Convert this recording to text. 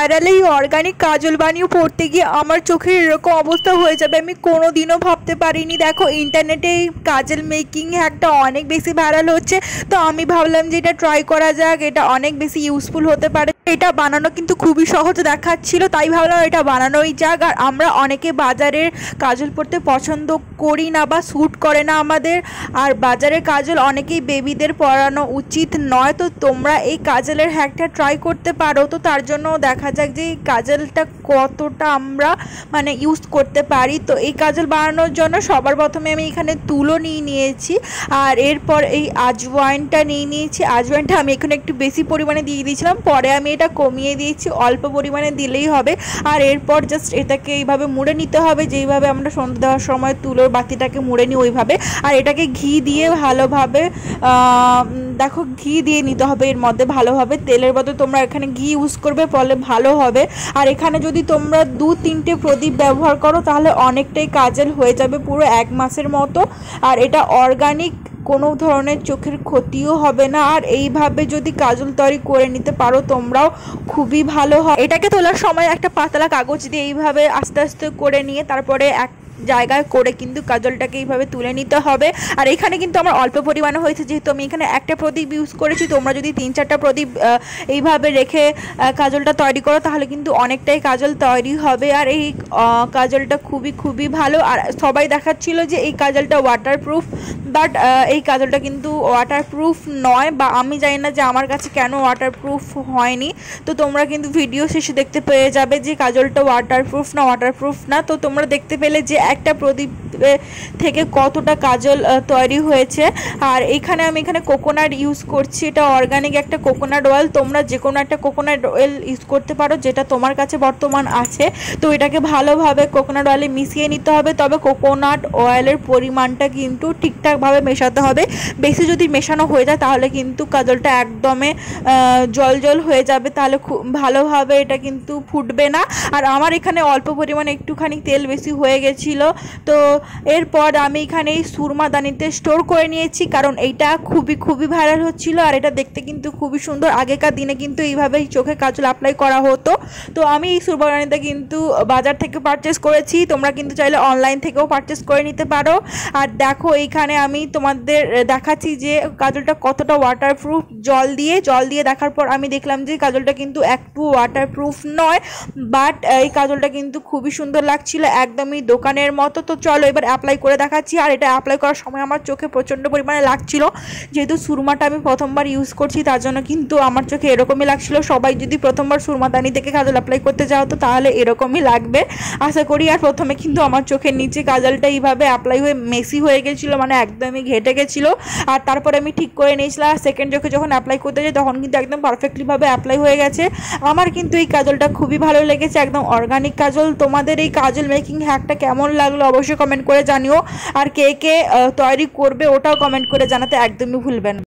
Viral এই organic কাজল বানিয়ে পড়তে গিয়ে আমার চোখের এরকম অবস্থা হয়ে যাবে আমি কোনোদিনও ভাবতে পারিনি। দেখো ইন্টারনেটে এই কাজল মেকিং হ্যাকটা অনেক বেশি ভাইরাল হচ্ছে, তো আমি ভাবলাম যে এটা ট্রাই করা যাক, এটা অনেক বেশি ইউজফুল হতে পারে। এটা বানানো কিন্তু খুবই সহজ দেখাচ্ছিল, তাই ভাবলাম এটা বানানোই যাক। আর আমরা অনেকে বাজারের কাজল পরতে পছন্দ করি না বা স্যুট করে না আমাদের, আর বাজারের কাজল অনেকেই বেবিদের পরানো উচিত নয়। তো তোমরা এই কাজলের হ্যাকটা ট্রাই করতে পারো। তো তার জন্য দেখা যাক যে এই কাজলটা কতটা আমরা ইউজ করতে পারি। তো এই কাজল বানানোর জন্য সবার প্রথমে আমি এখানে তুলো নিয়েছি, আর এরপর এই আজওয়াইনটা নিয়েছি। আজওয়াইনটা আমি এখানে একটু বেশি পরিমাণে দিয়ে দিয়েছিলাম, পরে আমি এটা কমিয়ে দিয়েছি, অল্প পরিমাণে দিলেই হবে। আর এরপর জাস্ট এটাকে এইভাবে মুড়ে নিতে হবে, যেইভাবে আমরা সন্ধ্যা দেওয়ার সময় তুলোর বাতিটাকে মুড়ে নিই ওইভাবে। আর এটাকে ঘি দিয়ে ভালোভাবে দেখো ঘি দিয়ে নিতে হবে এর মধ্যে ভালোভাবে, তেলের বদলে তোমরা এখানে ঘি ইউজ করবে ফলে ভালো হবে। আর এখানে যদি তোমরা 2-3টে প্রদীপ ব্যবহার করো তাহলে অনেকটাই কাজল হয়ে যাবে পুরো 1 মাসের মতো। আর এটা অর্গানিক, কোনো ধরনের চোখের ক্ষতিও হবে না। আর এইভাবে যদি কাজল তৈরি করে নিতে পারো তোমরাও খুবই ভালো হয়। এটাকে তোলার সময় একটা পাতলা কাগজ দিয়ে এইভাবে আস্তে আস্তে করে নিয়ে তারপরে এক জায়গায় করে কিন্তু কাজলটাকে এইভাবে তুলে নিতে হবে। আর এখানে কিন্তু আমার অল্প পরিমাণে হয়েছে, যেহেতু আমি এখানে একটা প্রদীপ ইউজ করেছি। তোমরা যদি 3-4টা প্রদীপ এইভাবে রেখে কাজলটা তৈরি করো তাহলে কিন্তু অনেকটাই কাজল তৈরি হবে। আর এই কাজলটা খুবই ভালো। আর সবাই দেখাচ্ছিল যে এই কাজলটা ওয়াটারপ্রুফ, বাট এই কাজলটা কিন্তু ওয়াটারপ্রুফ নয়, বা আমি জানি না যে আমার কাছে কেন ওয়াটারপ্রুফ হয়নি। তো তোমরা কিন্তু ভিডিও শেষে দেখতে পেয়ে যাবে যে কাজলটা ওয়াটারপ্রুফ না। তো তোমরা দেখতে পেলে যে একটা প্রদীপ থেকে কতটা কাজল তৈরি হয়েছে। আর এখানে আমি কোকোনাট ইউজ করছি, এটা অর্গানিক একটা কোকোনাট অয়েল। তোমরা যে কোনো একটা কোকোনাট অয়েল ইউজ করতে পারো যেটা তোমার কাছে বর্তমান আছে। তো এটাকে ভালোভাবে কোকোনাট অয়েলে মিশিয়ে নিতে হবে, তবে কোকোনাট অয়েলের পরিমাণটা কিন্তু ঠিকঠাকভাবে মেশাতে হবে। বেশি যদি মেশানো হয়ে যায় তাহলে কিন্তু কাজলটা একদমই জল হয়ে যাবে, তাহলে খুব ভালোভাবে এটা কিন্তু ফুটবে না। আর আমার এখানে অল্প পরিমাণে একটুখানি তেল বেশি হয়ে গেছিলো। তো এরপর আমি এখানে এই সুরমাদানিতে স্টোর করে নিয়েছি, কারণ এইটা খুবই ভাইরাল হচ্ছিল। আর এটা দেখতে কিন্তু খুবই সুন্দর। আগেকার দিনে কিন্তু এইভাবেই চোখে কাজল অ্যাপ্লাই করা হতো। তো আমি এই সুরমাদানিটা কিন্তু বাজার থেকে পারচেস করেছি, তোমরা কিন্তু চাইলে অনলাইন থেকেও পারচেস করে নিতে পারো। আর দেখো এইখানে আমি তোমাদের দেখাচ্ছি যে কাজলটা কতটা ওয়াটারপ্রুফ। জল দিয়ে দেখার পর আমি দেখলাম যে কাজলটা কিন্তু একটু ওয়াটারপ্রুফ নয়, বাট এই কাজলটা কিন্তু খুবই সুন্দর লাগছিল, একদমই দোকানের মতো। তো চলো এবার অ্যাপ্লাই করে দেখাচ্ছি। আর এটা অ্যাপ্লাই করার সময় আমার চোখে প্রচণ্ড পরিমাণে লাগছিল, যেহেতু সুরমাটা আমি প্রথমবার ইউজ করছি তার জন্য কিন্তু আমার চোখে এরকমই লাগছিল। সবাই যদি প্রথমবার সুরমাদানি থেকে কাজল অ্যাপ্লাই করতে যাও তো তাহলে এরকমই লাগবে আশা করি। আর প্রথমে কিন্তু আমার চোখের নিচে কাজলটা এইভাবে অ্যাপ্লাই হয়ে মেসি হয়ে গেছিলো, একদমই ঘেটে গেছিলো। আর তারপরে আমি ঠিক করে নিয়েছিলাম। আর সেকেন্ড চোখে যখন অ্যাপ্লাই করতে যাই তখন কিন্তু একদম পারফেক্টলিভাবে অ্যাপ্লাই হয়ে গেছে। আমার কিন্তু এই কাজলটা খুবই ভালো লেগেছে, একদম অর্গানিক কাজল। তোমাদের এই কাজল মেকিং হ্যাকটা কেমন লাগলো অবশ্যই কমেন্ট করে জানিও। আর কে তৈরি করবে ওটাও কমেন্ট করে জানাতে একদমই ভুলবেন না।